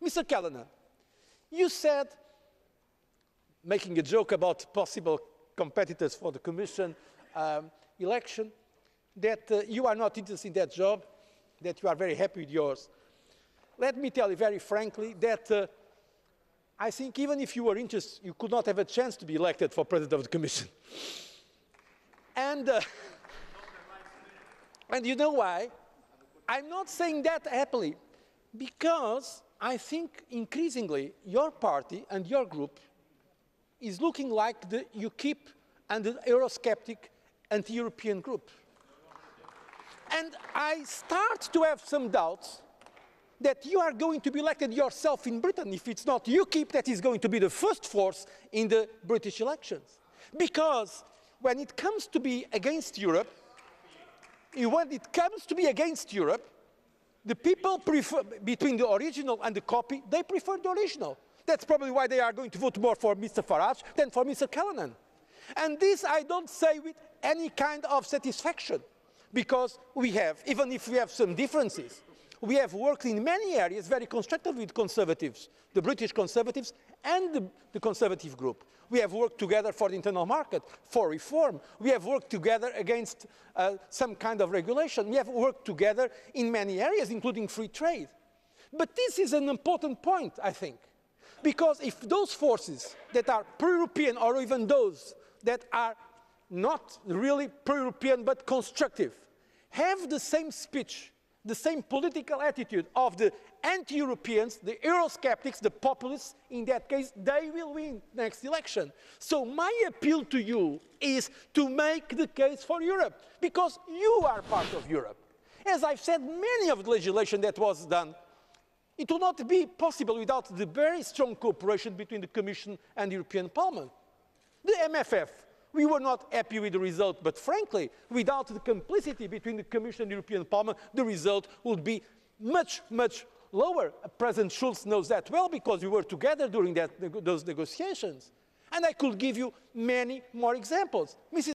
Mr. Callanan, you said, making a joke about possible competitors for the Commission election, that you are not interested in that job, that you are very happy with yours. Let me tell you very frankly that I think even if you were interested, you could not have a chance to be elected for President of the Commission. And you know why? I'm not saying that happily, because I think increasingly your party and your group is looking like the Ukip and the Eurosceptic anti-European group. And I start to have some doubts that you are going to be elected yourself in Britain if it's not Ukip that is going to be the first force in the British elections. Because when it comes to be against Europe, the people prefer, between the original and the copy, they prefer the original. That's probably why they are going to vote more for Mr. Farage than for Mr. Callanan. And this I don't say with any kind of satisfaction, because we have, even if we have some differences, we have worked in many areas very constructively with Conservatives, the British Conservatives and the Conservative group. We have worked together for the internal market, for reform. We have worked together against some kind of regulation. We have worked together in many areas, including free trade. But this is an important point, I think, because if those forces that are pro-European, or even those that are not really pro-European but constructive, have the same speech, the same political attitude of the anti-Europeans, the Eurosceptics, the populists, in that case, they will win next election. So my appeal to you is to make the case for Europe, because you are part of Europe. As I've said, many of the legislation that was done, it will not be possible without the very strong cooperation between the Commission and the European Parliament. The MFF, we were not happy with the result, but frankly, without the complicity between the Commission and the European Parliament, the result would be much, much lower. President Schulz knows that well, because we were together during those negotiations. And I could give you many more examples. Mrs.